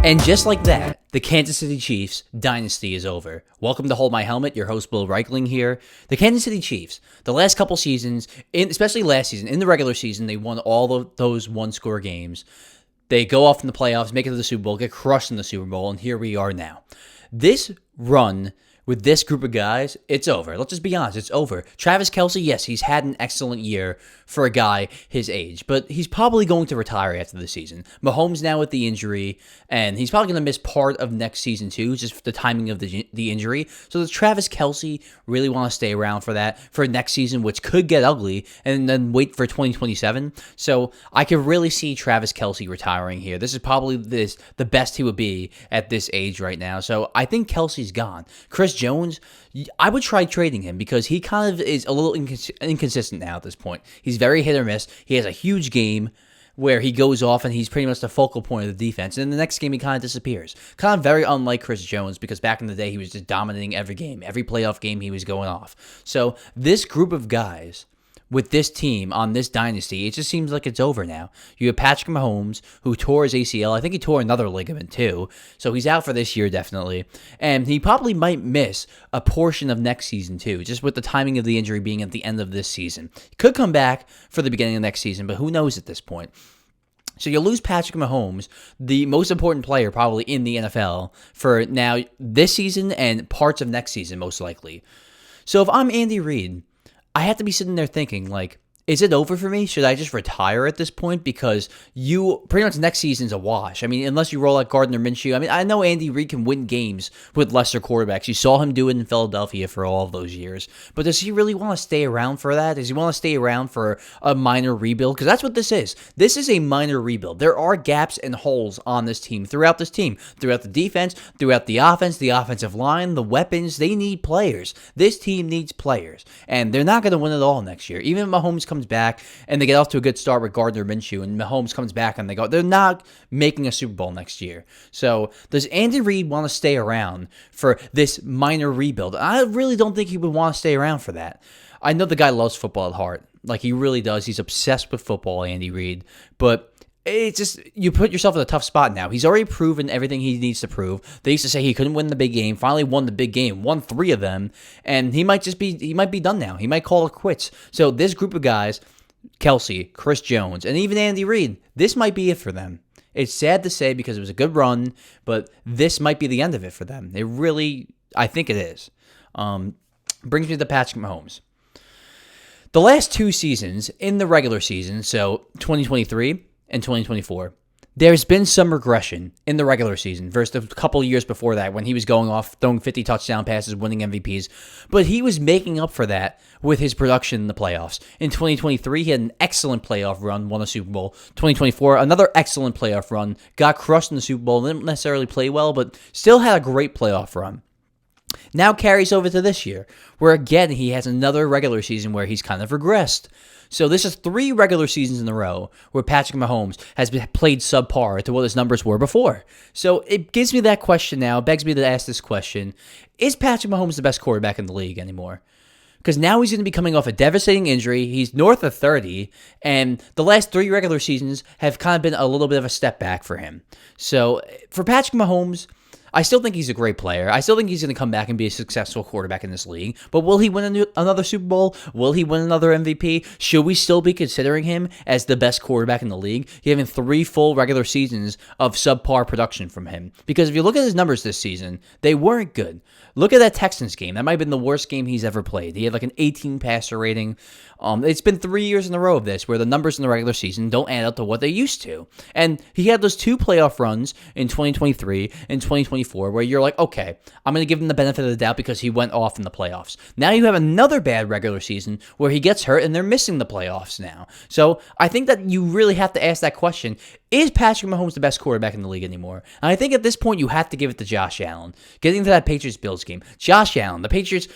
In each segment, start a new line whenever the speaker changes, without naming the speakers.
And just like that, the Kansas City Chiefs dynasty is over. Welcome to Hold My Helmet, your host Bill Reichling here. The Kansas City Chiefs, the last couple seasons, especially last season, in the regular season, they won all of those one-score games. They go off in the playoffs, make it to the Super Bowl, get crushed in the Super Bowl, and here we are now. This run with this group of guys, it's over. Let's just be honest, it's over. Travis Kelce, yes, he's had an excellent year for a guy his age, but he's probably going to retire after the season. Mahomes now with the injury, and he's probably going to miss part of next season too, just the timing of the injury. So does Travis Kelce really want to stay around for that, for next season, which could get ugly, and then wait for 2027? So I could really see Travis Kelce retiring here. This is probably the best he would be at this age right now. So I think Kelce's gone. Chris Jones, I would try trading him because he kind of is a little inconsistent now at this point. He's very hit or miss. He has a huge game where he goes off and he's pretty much the focal point of the defense. And in the next game, he kind of disappears. Kind of very unlike Chris Jones because back in the day, he was just dominating every game. Every playoff game, he was going off. So this group of guys with this team on this dynasty, it just seems like it's over now. You have Patrick Mahomes, who tore his ACL. I think he tore another ligament too. So he's out for this year, definitely. And he probably might miss a portion of next season too, just with the timing of the injury being at the end of this season. He could come back for the beginning of next season, but who knows at this point. So you lose Patrick Mahomes, the most important player probably in the NFL for now this season and parts of next season, most likely. So if I'm Andy Reid, I have to be sitting there thinking, like, is it over for me? Should I just retire at this point? Because you pretty much next season's a wash. I mean, unless you roll out Gardner Minshew. I mean, I know Andy Reid can win games with lesser quarterbacks. You saw him do it in Philadelphia for all of those years. But does he really want to stay around for that? Does he want to stay around for a minor rebuild? Because that's what this is. This is a minor rebuild. There are gaps and holes on this team, throughout the defense, throughout the offense, the offensive line, the weapons. They need players. This team needs players. And they're not going to win it all next year. Even if Mahomes comes back and they get off to a good start with Gardner Minshew and Mahomes comes back and they're not making a Super Bowl next year. So does Andy Reid want to stay around for this minor rebuild? I really don't think he would want to stay around for that. I know the guy loves football at heart. Like, he really does. He's obsessed with football, Andy Reid. But it's just, you put yourself in a tough spot now. He's already proven everything he needs to prove. They used to say he couldn't win the big game. Finally won the big game. Won 3 of them. And he might be done now. He might call it quits. So this group of guys, Kelce, Chris Jones, and even Andy Reid, this might be it for them. It's sad to say because it was a good run, but this might be the end of it for them. It really, I think it is. Brings me to Patrick Mahomes. The last 2 seasons in the regular season, so 2023 and 2024, there's been some regression in the regular season versus a couple of years before that when he was going off, throwing 50 touchdown passes, winning MVPs. But he was making up for that with his production in the playoffs. In 2023, he had an excellent playoff run, won a Super Bowl. 2024, another excellent playoff run, got crushed in the Super Bowl, didn't necessarily play well, but still had a great playoff run. Now carries over to this year, where again, he has another regular season where he's kind of regressed. So this is 3 regular seasons in a row where Patrick Mahomes has played subpar to what his numbers were before. So it gives me that question now, begs me to ask this question. Is Patrick Mahomes the best quarterback in the league anymore? Because now he's going to be coming off a devastating injury. He's north of 30, and the last 3 regular seasons have kind of been a little bit of a step back for him. So for Patrick Mahomes, I still think he's a great player. I still think he's going to come back and be a successful quarterback in this league. But will he win another Super Bowl? Will he win another MVP? Should we still be considering him as the best quarterback in the league? Having 3 full regular seasons of subpar production from him. Because if you look at his numbers this season, they weren't good. Look at that Texans game. That might have been the worst game he's ever played. He had like an 18 passer rating. It's been 3 years in a row of this where the numbers in the regular season don't add up to what they used to. And he had those 2 playoff runs in 2023 and 2024 where you're like, okay, I'm going to give him the benefit of the doubt because he went off in the playoffs. Now you have another bad regular season where he gets hurt and they're missing the playoffs now. So I think that you really have to ask that question. Is Patrick Mahomes the best quarterback in the league anymore? And I think at this point you have to give it to Josh Allen. Getting to that Patriots-Bills game. Josh Allen, the Patriots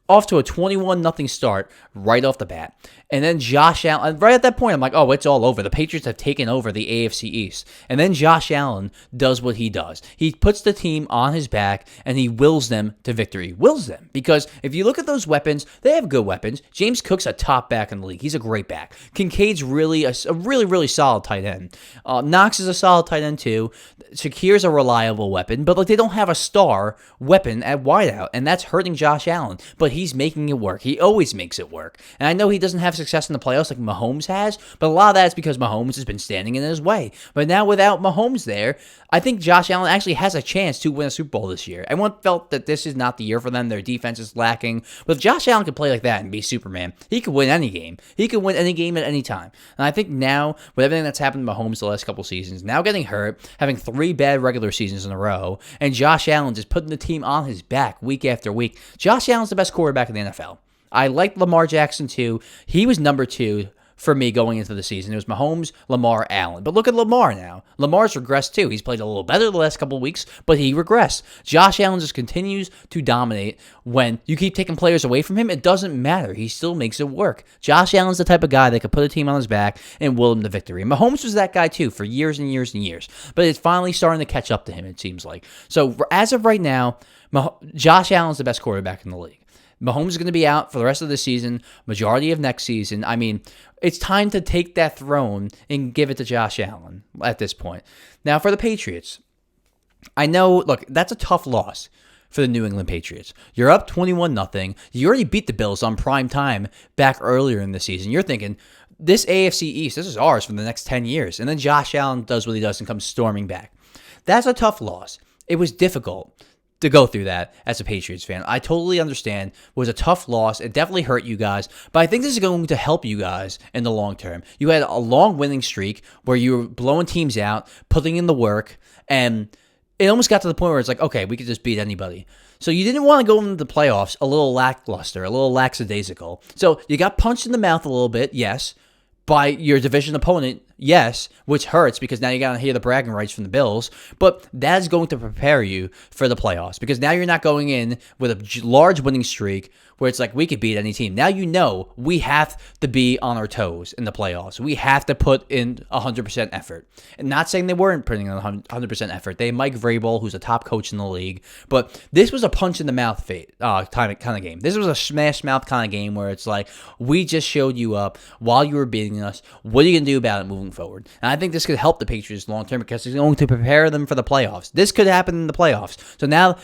off to a 21-0 start right off the bat. And then Josh Allen, right at that point, I'm like, oh, it's all over. The Patriots have taken over the AFC East. And then Josh Allen does what he does. He puts the team on his back, and he wills them to victory. Wills them. Because if you look at those weapons, they have good weapons. James Cook's a top back in the league. He's a great back. Kincaid's really a really solid tight end. Knox is a solid tight end too. Shakir's a reliable weapon, but like they don't have a star weapon at wideout, and that's hurting Josh Allen. But he's making it work. He always makes it work. And I know he doesn't have success in the playoffs like Mahomes has, but a lot of that is because Mahomes has been standing in his way. But now without Mahomes there, I think Josh Allen actually has a chance to win a Super Bowl this year. Everyone felt that this is not the year for them. Their defense is lacking. But if Josh Allen could play like that and be Superman, he could win any game. He could win any game at any time. And I think now, with everything that's happened to Mahomes the last couple seasons, now getting hurt, having 3 bad regular seasons in a row, and Josh Allen just putting the team on his back week after week, Josh Allen's the best quarterback in the NFL. I liked Lamar Jackson too. He was number 2 for me going into the season. It was Mahomes, Lamar, Allen. But look at Lamar now. Lamar's regressed too. He's played a little better the last couple of weeks, but he regressed. Josh Allen just continues to dominate. When you keep taking players away from him, it doesn't matter. He still makes it work. Josh Allen's the type of guy that could put a team on his back and will him to victory. And Mahomes was that guy too for years and years and years. But it's finally starting to catch up to him, it seems like. So as of right now, Josh Allen's the best quarterback in the league. Mahomes is going to be out for the rest of the season, majority of next season. I mean, it's time to take that throne and give it to Josh Allen at this point. Now, for the Patriots, I know, look, that's a tough loss for the New England Patriots. You're up 21-0. You already beat the Bills on prime time back earlier in the season. You're thinking, this AFC East, this is ours for the next 10 years. And then Josh Allen does what he does and comes storming back. That's a tough loss. It was difficult to go through that as a Patriots fan. I totally understand. It was a tough loss. It definitely hurt you guys, but I think this is going to help you guys in the long term. You had a long winning streak where you were blowing teams out, putting in the work, and it almost got to the point where it's like, okay, we could just beat anybody. So you didn't want to go into the playoffs a little lackluster, a little lackadaisical. So you got punched in the mouth a little bit, yes, by your division opponent, yes, which hurts because now you got to hear the bragging rights from the Bills, but that is going to prepare you for the playoffs because now you're not going in with a large winning streak where it's like we could beat any team. Now you know we have to be on our toes in the playoffs. We have to put in 100% effort. And not saying they weren't putting in 100% effort. They have Mike Vrabel, who's a top coach in the league, but this was a punch in the mouth kind of game. This was a smash mouth kind of game where it's like we just showed you up while you were beating us. What are you going to do about it moving forward? And I think this could help the Patriots long term because it's going to prepare them for the playoffs. This could happen in the playoffs. So now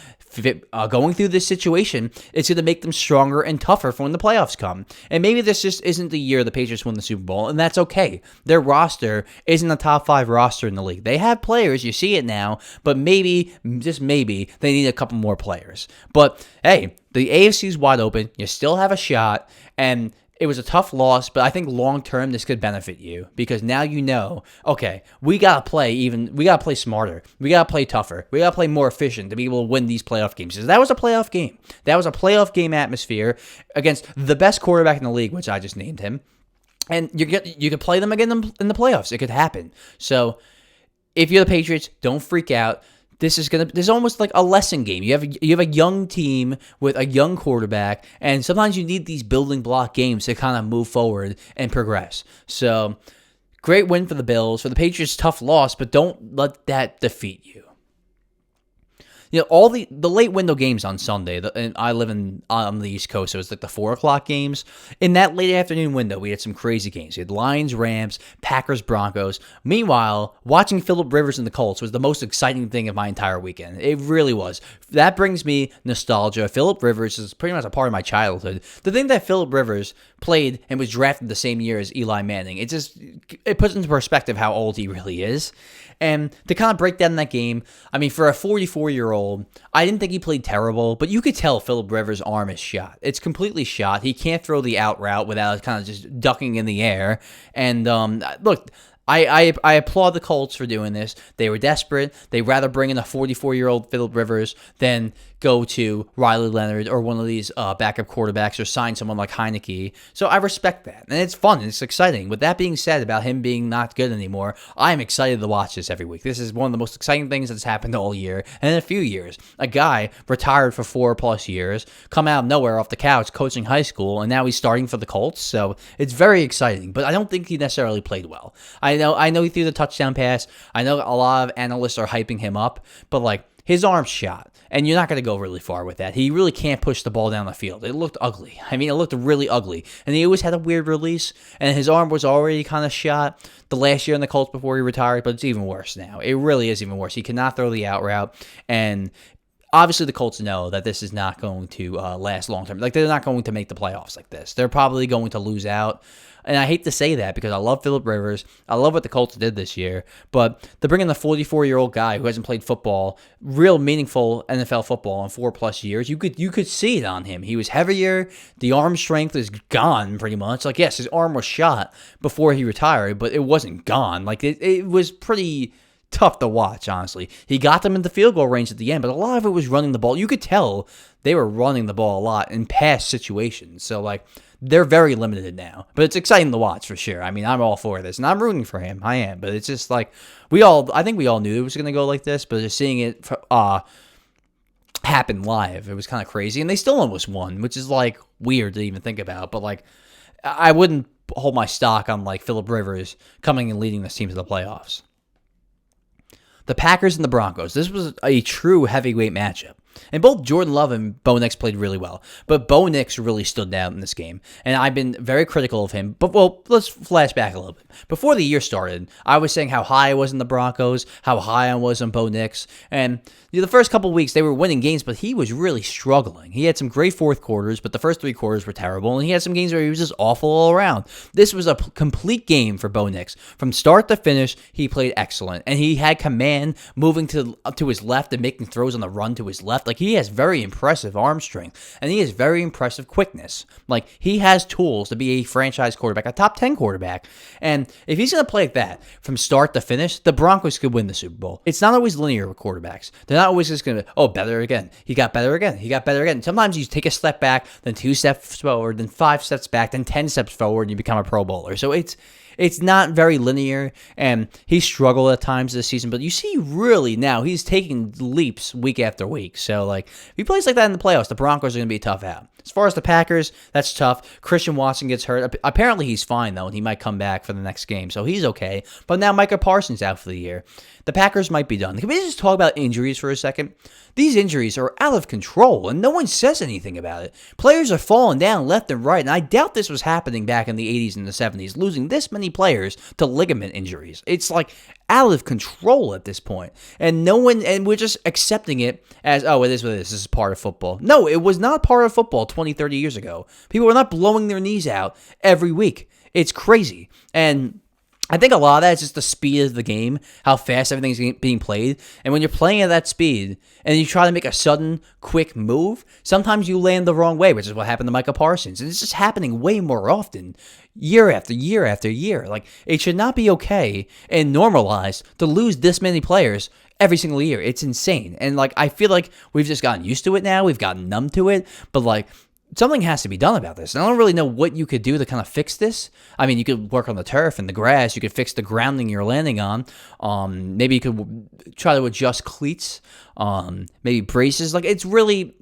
going through this situation, it's going to make them stronger and tougher for when the playoffs come. And maybe this just isn't the year the Patriots win the Super Bowl, and that's okay. Their roster isn't a top 5 roster in the league. They have players, you see it now, but maybe, just maybe, they need a couple more players. But hey, the AFC is wide open. You still have a shot, and it was a tough loss, but I think long-term this could benefit you because now you know, okay, we got to play smarter. We got to play tougher. We got to play more efficient to be able to win these playoff games. Because that was a playoff game. That was a playoff game atmosphere against the best quarterback in the league, which I just named him. And you could play them again in the playoffs. It could happen. So if you're the Patriots, don't freak out. This is almost like a lesson game. You have a young team with a young quarterback, and sometimes you need these building block games to kind of move forward and progress. So, great win for the Bills. For the Patriots, tough loss, but don't let that defeat you. You know, all the late window games on Sunday, and I live on the East Coast, so it's like the 4 o'clock games. In that late afternoon window, we had some crazy games. We had Lions, Rams, Packers, Broncos. Meanwhile, watching Phillip Rivers and the Colts was the most exciting thing of my entire weekend. It really was. That brings me nostalgia. Phillip Rivers is pretty much a part of my childhood. The thing that Phillip Rivers played and was drafted the same year as Eli Manning, it puts into perspective how old he really is. And to kind of break down that game, I mean, for a 44-year-old, I didn't think he played terrible, but you could tell Phillip Rivers' arm is shot. It's completely shot. He can't throw the out route without kind of just ducking in the air. And look, I applaud the Colts for doing this. They were desperate. They'd rather bring in a 44-year-old Phillip Rivers than go to Riley Leonard or one of these backup quarterbacks or sign someone like Heineke. So I respect that. And it's fun. And it's exciting. With that being said about him being not good anymore, I'm excited to watch this every week. This is one of the most exciting things that's happened all year and in a few years. A guy retired for 4+ years, come out of nowhere off the couch coaching high school, and now he's starting for the Colts. So it's very exciting. But I don't think he necessarily played well. I know he threw the touchdown pass. I know a lot of analysts are hyping him up, but like his arm's shot, and you're not going to go really far with that. He really can't push the ball down the field. It looked ugly. I mean, it looked really ugly. And he always had a weird release, and his arm was already kind of shot the last year in the Colts before he retired, but it's even worse now. It really is even worse. He cannot throw the out route, and obviously the Colts know that this is not going to last long term. Like, they're not going to make the playoffs like this. They're probably going to lose out. And I hate to say that because I love Phillip Rivers. I love what the Colts did this year. But to bring in the 44-year-old guy who hasn't played football, real meaningful NFL football in 4+ years, you could see it on him. He was heavier. The arm strength is gone pretty much. Like, yes, his arm was shot before he retired, but it wasn't gone. Like, it was pretty tough to watch, honestly. He got them into field goal range at the end, but a lot of it was running the ball. You could tell they were running the ball a lot in past situations. So, like, they're very limited now, but it's exciting to watch for sure. I mean, I'm all for this, and I'm rooting for him. I am, but it's just like I think we all knew it was going to go like this, but just seeing it happen live, it was kind of crazy, and they still almost won, which is like weird to even think about. But like, I wouldn't hold my stock on like Phillip Rivers coming and leading this team to the playoffs. The Packers and the Broncos. This was a true heavyweight matchup. And both Jordan Love and Bo Nix played really well. But Bo Nix really stood out in this game. And I've been very critical of him. But, well, let's flash back a little bit. Before the year started, I was saying how high I was in the Broncos, how high I was on Bo Nix. And the first couple of weeks, they were winning games, but he was really struggling. He had some great fourth quarters, but the first 3 quarters were terrible. And he had some games where he was just awful all around. This was a complete game for Bo Nix. From start to finish, he played excellent. And he had command moving to his left and making throws on the run to his left. Like, he has very impressive arm strength, and he has very impressive quickness. Like, he has tools to be a franchise quarterback, a top 10 quarterback. And if he's going to play like that from start to finish, the Broncos could win the Super Bowl. It's not always linear with quarterbacks. They're not always just going to, better again. He got better again. He got better again. Sometimes you take a step back, then 2 steps forward, then 5 steps back, then 10 steps forward, and you become a Pro Bowler. So it's not very linear, and he struggled at times this season, but you see really now he's taking leaps week after week. So, like, if he plays like that in the playoffs, the Broncos are going to be a tough out. As far as the Packers, that's tough. Christian Watson gets hurt. Apparently, he's fine, though, and he might come back for the next game, so he's okay. But now Micah Parsons out for the year. The Packers might be done. Can we just talk about injuries for a second? These injuries are out of control, and no one says anything about it. Players are falling down left and right, and I doubt this was happening back in the 80s and the 70s, losing this many players to ligament injuries. It's like out of control at this point. And we're just accepting it as, it is what it is. This is part of football. No, it was not part of football 20, 30 years ago. People were not blowing their knees out every week. It's crazy. And I think a lot of that is just the speed of the game, how fast everything's being played. And when you're playing at that speed and you try to make a sudden, quick move, sometimes you land the wrong way, which is what happened to Micah Parsons. And it's just happening way more often, year after year after year. Like, it should not be okay and normalized to lose this many players every single year. It's insane. And, like, I feel like we've just gotten used to it now. We've gotten numb to it. But, like, something has to be done about this. And I don't really know what you could do to kind of fix this. I mean, you could work on the turf and the grass. You could fix the grounding you're landing on. Maybe you could try to adjust cleats. Maybe braces. Like, it's really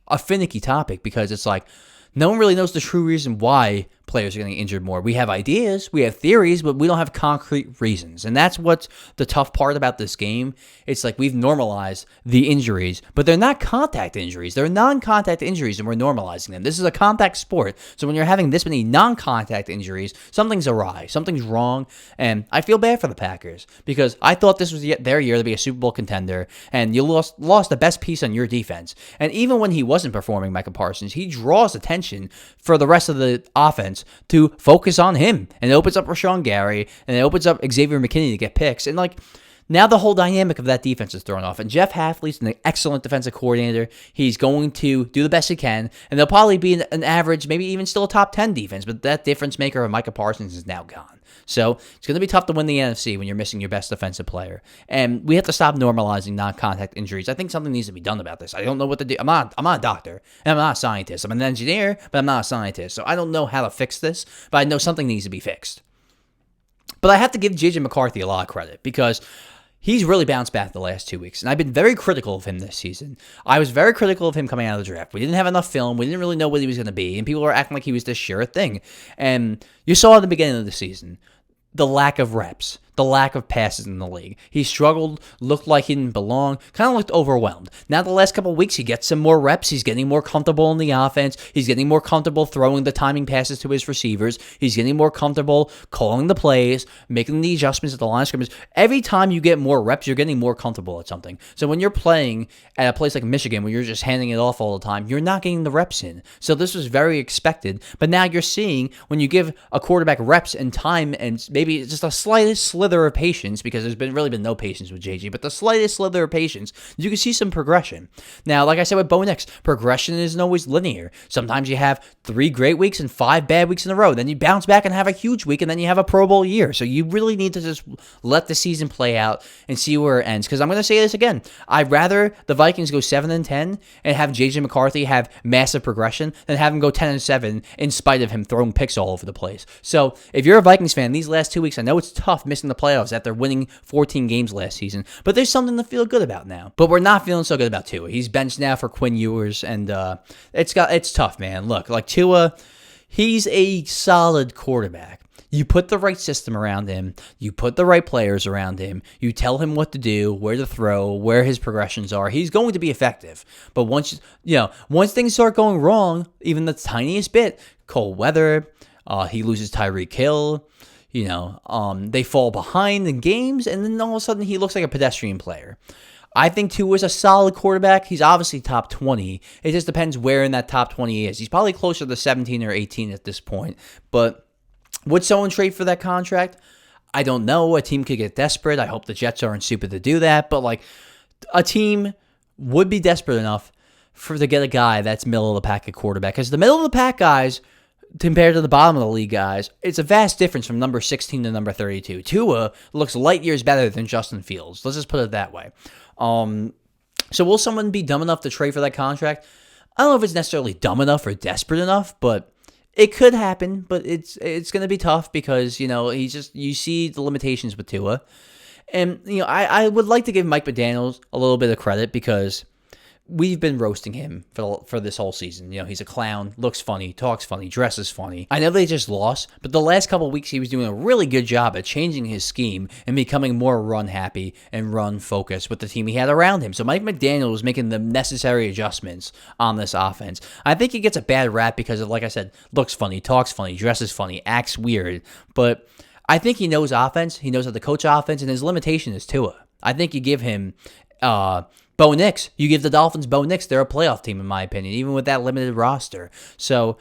a finicky topic because it's like no one really knows the true reason why players are getting injured more. We have ideas, we have theories, but we don't have concrete reasons. And that's what's the tough part about this game. It's like we've normalized the injuries, but they're not contact injuries. They're non-contact injuries, and we're normalizing them. This is a contact sport. So when you're having this many non-contact injuries, something's awry. Something's wrong. And I feel bad for the Packers because I thought this was their year to be a Super Bowl contender, and you lost the best piece on your defense. And even when he wasn't performing, Micah Parsons, he draws attention for the rest of the offense to focus on him. And it opens up Rashawn Gary, and it opens up Xavier McKinney to get picks. And, like, Now the whole dynamic of that defense is thrown off. And Jeff Hafley's an excellent defensive coordinator. He's going to do the best he can. And they'll probably be an average, maybe even still a top 10 defense. But that difference maker of Micah Parsons is now gone. So it's going to be tough to win the NFC when you're missing your best defensive player. And we have to stop normalizing non-contact injuries. I think something needs to be done about this. I don't know what to do. I'm not a doctor, and I'm not a scientist. I'm an engineer, but I'm not a scientist. So I don't know how to fix this, but I know something needs to be fixed. But I have to give J.J. McCarthy a lot of credit because he's really bounced back the last 2 weeks, and I've been very critical of him this season. I was very critical of him coming out of the draft. We didn't have enough film. We didn't really know what he was going to be, and people were acting like he was this sure thing. And you saw at the beginning of the season the lack of reps, the lack of passes in the league. He struggled, looked like he didn't belong, kind of looked overwhelmed. Now the last couple of weeks, he gets some more reps. He's getting more comfortable in the offense. He's getting more comfortable throwing the timing passes to his receivers. He's getting more comfortable calling the plays, making the adjustments at the line of scrimmage. Every time you get more reps, you're getting more comfortable at something. So when you're playing at a place like Michigan, where you're just handing it off all the time, you're not getting the reps in. So this was very expected. But now you're seeing when you give a quarterback reps and time and maybe just a slightest slither of patience, because there's really been no patience with JG, but the slightest slither of patience, you can see some progression. Now, like I said with Bo Nix, progression isn't always linear. Sometimes you have 3 great weeks and 5 bad weeks in a row. Then you bounce back and have a huge week, and then you have a Pro Bowl year. So you really need to just let the season play out and see where it ends. Because I'm going to say this again. I'd rather the Vikings go 7-10 and have JJ McCarthy have massive progression than have him go 10-7 in spite of him throwing picks all over the place. So if you're a Vikings fan, these last 2 weeks, I know it's tough missing the playoffs after winning 14 games last season, but there's something to feel good about now. But we're not feeling so good about Tua. He's benched now for Quinn Ewers, and it's tough, man. Look, like Tua, he's a solid quarterback. You put the right system around him. You put the right players around him. You tell him what to do, where to throw, where his progressions are. He's going to be effective. But once things start going wrong, even the tiniest bit, cold weather, he loses Tyreek Hill, they fall behind in games, and then all of a sudden he looks like a pedestrian player. I think Tua is a solid quarterback. He's obviously top 20. It just depends where in that top 20 he is. He's probably closer to 17 or 18 at this point. But would someone trade for that contract? I don't know. A team could get desperate. I hope the Jets aren't stupid to do that. But a team would be desperate enough to get a guy that's middle of the pack at quarterback. Because the middle of the pack guys, compared to the bottom of the league guys, it's a vast difference from number 16 to number 32. Tua looks light years better than Justin Fields. Let's just put it that way. So will someone be dumb enough to trade for that contract? I don't know if it's necessarily dumb enough or desperate enough, but it could happen. But it's going to be tough because, you see the limitations with Tua. And, I would like to give Mike McDaniels a little bit of credit because we've been roasting him for this whole season. He's a clown, looks funny, talks funny, dresses funny. I know they just lost, but the last couple of weeks he was doing a really good job at changing his scheme and becoming more run-happy and run-focused with the team he had around him. So Mike McDaniel was making the necessary adjustments on this offense. I think he gets a bad rap because of, like I said, looks funny, talks funny, dresses funny, acts weird. But I think he knows offense. He knows how to coach offense, and his limitation is Tua. I think you give him Bo Nix. You give the Dolphins Bo Nix. They're a playoff team, in my opinion, even with that limited roster. So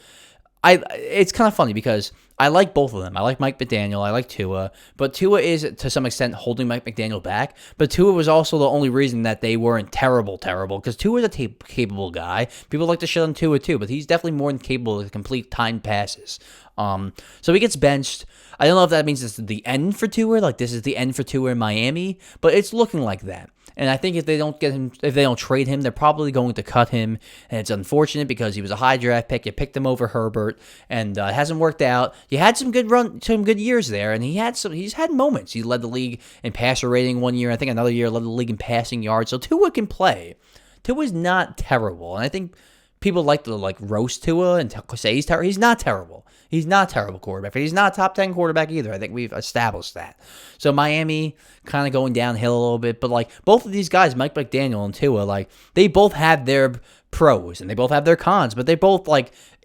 it's kind of funny because I like both of them. I like Mike McDaniel. I like Tua. But Tua is, to some extent, holding Mike McDaniel back. But Tua was also the only reason that they weren't terrible, because Tua is a capable guy. People like to shit on Tua, too. But he's definitely more than capable to complete timed passes. So he gets benched. I don't know if that means it's the end for Tua, like this is the end for Tua in Miami, but it's looking like that. And I think if they don't trade him, they're probably going to cut him. And it's unfortunate because he was a high draft pick. You picked him over Herbert, and it hasn't worked out. You had some good years there, and he's had moments. He led the league in passer rating one year. I think another year led the league in passing yards. So Tua can play. Tua's not terrible, and I think people like to roast Tua and say he's terrible. He's not terrible. He's not a terrible quarterback, but he's not a top 10 quarterback either. I think we've established that. So Miami kind of going downhill a little bit, but both of these guys, Mike McDaniel and Tua, they both have their pros and they both have their cons, but they both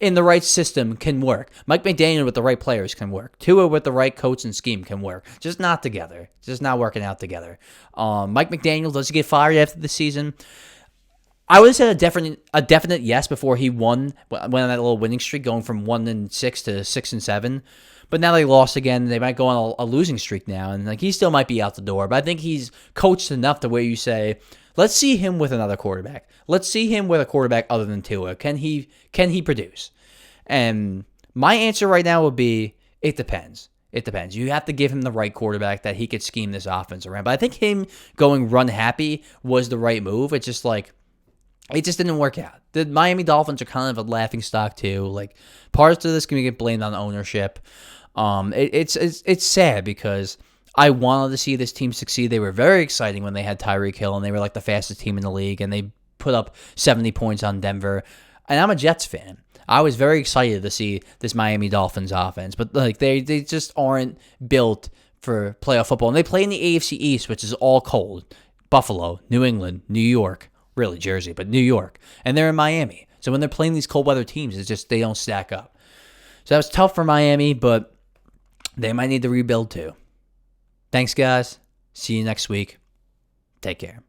in the right system can work. Mike McDaniel with the right players can work. Tua with the right coach and scheme can work. Just not together. Just not working out together. Mike McDaniel, does he get fired after the season? I would have said a definite yes before he went on that little winning streak, going from 1-6 to 6-7. But now they lost again. They might go on a losing streak now, and like he still might be out the door. But I think he's coached enough to where you say, let's see him with another quarterback. Let's see him with a quarterback other than Tua. Can he produce? And my answer right now would be, it depends. It depends. You have to give him the right quarterback that he could scheme this offense around. But I think him going run happy was the right move. It's just like, it just didn't work out. The Miami Dolphins are kind of a laughingstock too. Like, parts of this can get blamed on ownership. It's sad because I wanted to see this team succeed. They were very exciting when they had Tyreek Hill, and they were like the fastest team in the league, and they put up 70 points on Denver. And I'm a Jets fan. I was very excited to see this Miami Dolphins offense, but like they just aren't built for playoff football. And they play in the AFC East, which is all cold. Buffalo, New England, New York, really Jersey, but New York. And they're in Miami. So when they're playing these cold weather teams, it's just they don't stack up. So that was tough for Miami, but they might need to rebuild too. Thanks, guys. See you next week. Take care.